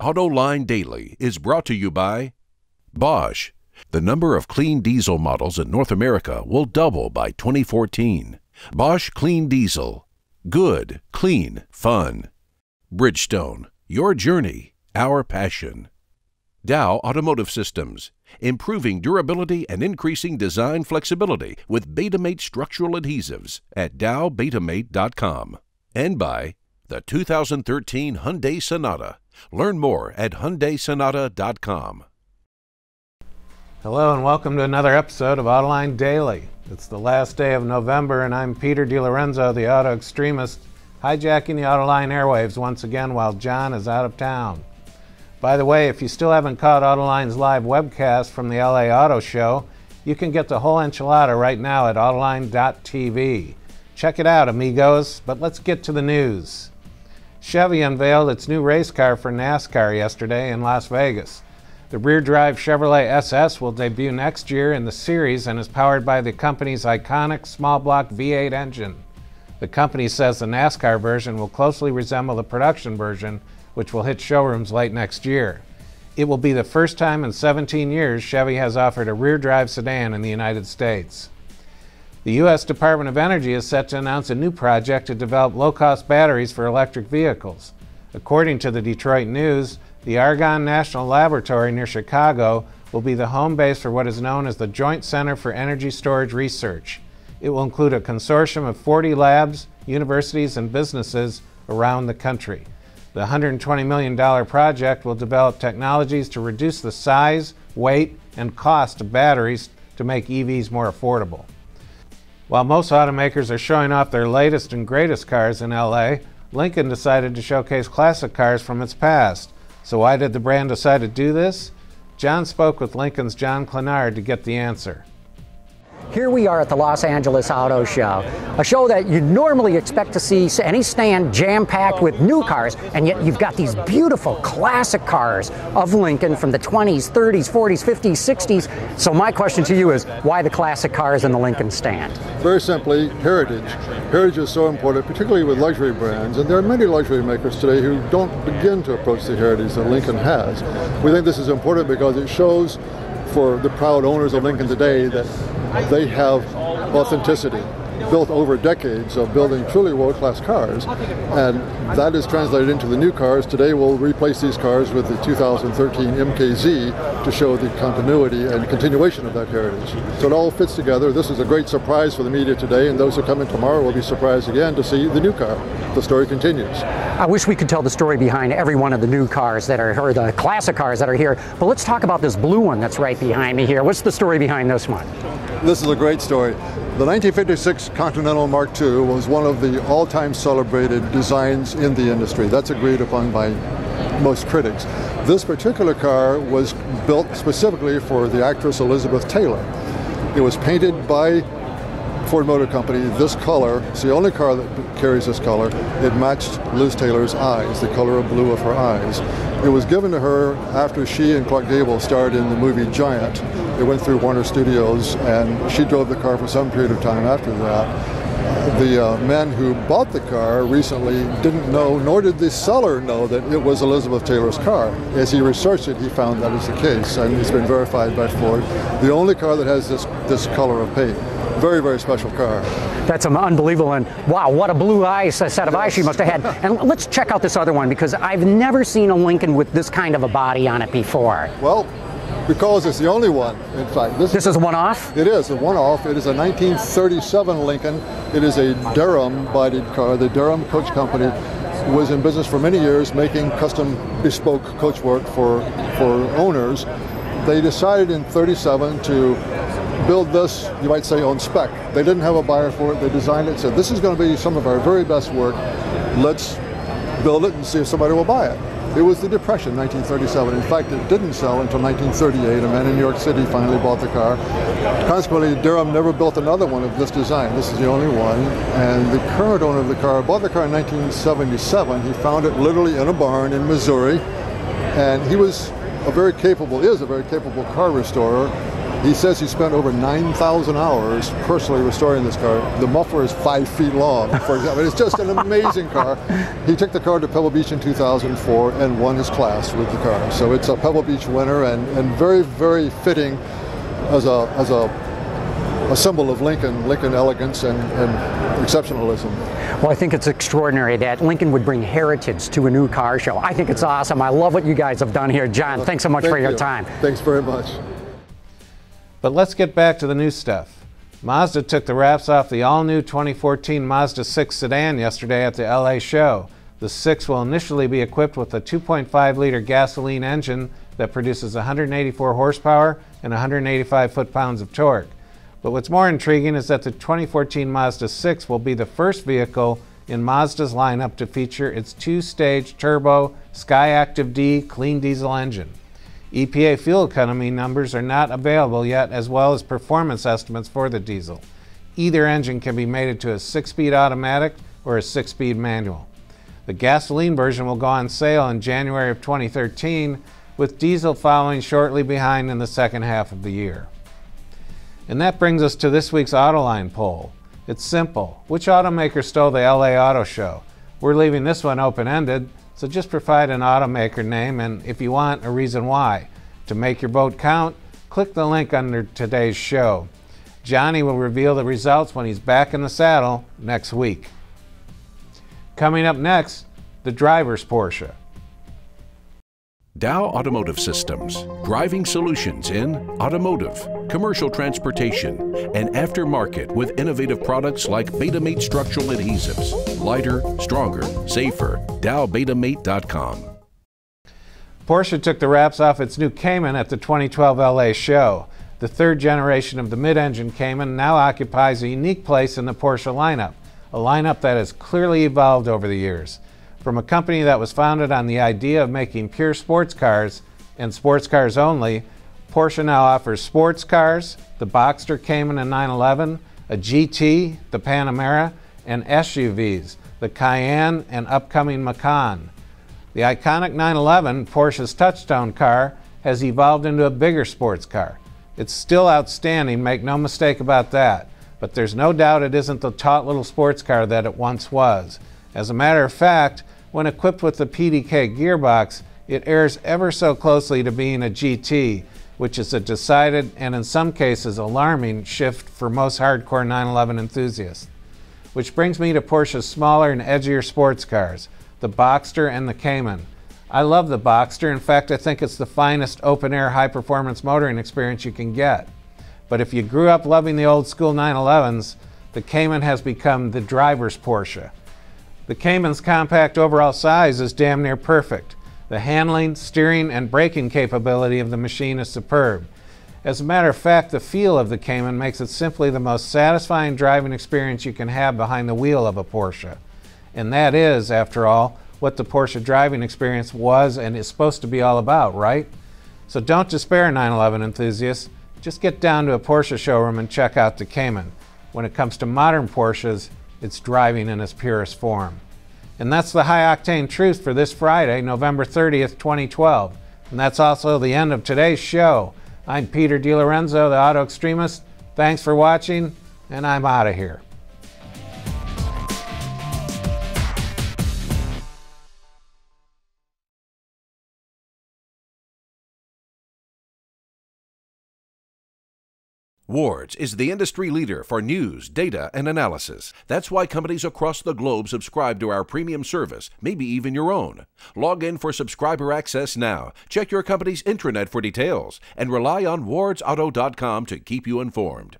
Autoline Daily is brought to you by Bosch. The number of clean diesel models in North America will double by 2014. Bosch Clean Diesel. Good, clean, fun. Bridgestone. Your journey, our passion. Dow Automotive Systems. Improving durability and increasing design flexibility with Betamate structural adhesives at dowbetamate.com. And by the 2013 Hyundai Sonata. Learn more at HyundaiSonata.com. Hello and welcome to another episode of Autoline Daily. It's the last day of November and I'm Peter DiLorenzo, the auto extremist, hijacking the Autoline airwaves once again while John is out of town. By the way, if you still haven't caught Autoline's live webcast from the LA Auto Show, you can get the whole enchilada right now at Autoline.tv. Check it out, amigos, but let's get to the news. Chevy unveiled its new race car for NASCAR yesterday in Las Vegas. The rear-drive Chevrolet SS will debut next year in the series and is powered by the company's iconic small-block V8 engine. The company says the NASCAR version will closely resemble the production version, which will hit showrooms late next year. It will be the first time in 17 years Chevy has offered a rear-drive sedan in the United States. The U.S. Department of Energy is set to announce a new project to develop low-cost batteries for electric vehicles. According to the Detroit News, the Argonne National Laboratory near Chicago will be the home base for what is known as the Joint Center for Energy Storage Research. It will include a consortium of 40 labs, universities, and businesses around the country. The $120 million project will develop technologies to reduce the size, weight, and cost of batteries to make EVs more affordable. While most automakers are showing off their latest and greatest cars in LA, Lincoln decided to showcase classic cars from its past. So why did the brand decide to do this? John spoke with Lincoln's John Clenard to get the answer. Here we are at the Los Angeles Auto Show, a show that you'd normally expect to see any stand jam-packed with new cars, and yet you've got these beautiful classic cars of Lincoln from the 20s, 30s, 40s, 50s, 60s. So my question to you is, why the classic cars in the Lincoln stand? Very simply, heritage. Heritage is so important, particularly with luxury brands, and there are many luxury makers today who don't begin to approach the heritage that Lincoln has. We think this is important because it shows for the proud owners of Lincoln today that they have authenticity built over decades of building truly world-class cars, and that is translated into the new cars. Today we'll replace these cars with the 2013 MKZ to show the continuity and continuation of that heritage. So it all fits together. This is a great surprise for the media today, and those who come in tomorrow will be surprised again to see the new car. The story continues. I wish we could tell the story behind every one of the new cars that are, or the classic cars that are here, but let's talk about this blue one that's right behind me here. What's the story behind this one? This is a great story. The 1956 Continental Mark II was one of the all-time celebrated designs in the industry. That's agreed upon by most critics. This particular car was built specifically for the actress Elizabeth Taylor. It was painted by Ford Motor Company this color. It's the only car that carries this color. It matched Liz Taylor's eyes, the color of blue of her eyes. It was given to her after she and Clark Gable starred in the movie Giant. It went through Warner Studios, and she drove the car for some period of time after that. The man who bought the car recently didn't know, nor did the seller know, that it was Elizabeth Taylor's car. As he researched it, he found that is the case, and it's been verified by Ford. The only car that has this color of paint. Very, very special car. That's unbelievable, and wow, what a blue eyes, a set of eyes she must have had. And let's check out this other one, because I've never seen a Lincoln with this kind of a body on it before. Well, because it's the only one, in fact. This is a one-off? It is a one-off. It is a 1937 Lincoln. It is a Durham-bodied car. The Durham Coach Company was in business for many years making custom bespoke coachwork for owners. They decided in 37 to build this, you might say, on spec. They didn't have a buyer for it. They designed it, said, this is going to be some of our very best work. Let's build it and see if somebody will buy it. It was the Depression, 1937. In fact, it didn't sell until 1938. A man in New York City finally bought the car. Consequently, Durham never built another one of this design. This is the only one. And the current owner of the car bought the car in 1977. He found it literally in a barn in Missouri. And he was is a very capable car restorer. He says he spent over 9,000 hours personally restoring this car. The muffler is 5 feet long, for example. It's just an amazing car. He took the car to Pebble Beach in 2004 and won his class with the car. So it's a Pebble Beach winner, and very, very fitting as a symbol of Lincoln elegance and exceptionalism. Well, I think it's extraordinary that Lincoln would bring heritage to a new car show. I think it's awesome. I love what you guys have done here. John, thanks so much for your time. Thanks very much. But let's get back to the new stuff. Mazda took the wraps off the all-new 2014 Mazda 6 sedan yesterday at the LA show. The 6 will initially be equipped with a 2.5-liter gasoline engine that produces 184 horsepower and 185 foot-pounds of torque. But what's more intriguing is that the 2014 Mazda 6 will be the first vehicle in Mazda's lineup to feature its 2-stage turbo Skyactiv D clean diesel engine. EPA fuel economy numbers are not available yet, as well as performance estimates for the diesel. Either engine can be mated to a 6-speed automatic or a 6-speed manual. The gasoline version will go on sale in January of 2013, with diesel following shortly behind in the second half of the year. And that brings us to this week's Autoline poll. It's simple. Which automaker stole the LA Auto Show? We're leaving this one open-ended, so just provide an automaker name and, if you want, a reason why. To make your vote count, click the link under today's show. Johnny will reveal the results when he's back in the saddle next week. Coming up next, the driver's Porsche. Dow Automotive Systems, driving solutions in automotive, commercial transportation, and aftermarket with innovative products like Betamate structural adhesives. Lighter, stronger, safer. DowBetamate.com. Porsche took the wraps off its new Cayman at the 2012 LA show. The third generation of the mid-engine Cayman now occupies a unique place in the Porsche lineup, a lineup that has clearly evolved over the years. From a company that was founded on the idea of making pure sports cars and sports cars only, Porsche now offers sports cars, the Boxster Cayman and 911, a GT, the Panamera, and SUVs, the Cayenne and upcoming Macan. The iconic 911, Porsche's touchstone car, has evolved into a bigger sports car. It's still outstanding, make no mistake about that, but there's no doubt it isn't the taut little sports car that it once was. As a matter of fact, when equipped with the PDK gearbox, it errs ever so closely to being a GT, which is a decided and in some cases alarming shift for most hardcore 911 enthusiasts. Which brings me to Porsche's smaller and edgier sports cars, the Boxster and the Cayman. I love the Boxster. In fact, I think it's the finest open-air high-performance motoring experience you can get. But if you grew up loving the old-school 911s, the Cayman has become the driver's Porsche. The Cayman's compact overall size is damn near perfect. The handling, steering, and braking capability of the machine is superb. As a matter of fact, the feel of the Cayman makes it simply the most satisfying driving experience you can have behind the wheel of a Porsche. And that is, after all, what the Porsche driving experience was and is supposed to be all about, right? So don't despair, 911 enthusiasts. Just get down to a Porsche showroom and check out the Cayman. When it comes to modern Porsches, it's driving in its purest form. And that's the high-octane truth for this Friday, November 30th, 2012. And that's also the end of today's show. I'm Peter DiLorenzo, the Auto Extremist. Thanks for watching, and I'm out of here. Wards is the industry leader for news, data, and analysis. That's why companies across the globe subscribe to our premium service, maybe even your own. Log in for subscriber access now. Check your company's intranet for details, and rely on wardsauto.com to keep you informed.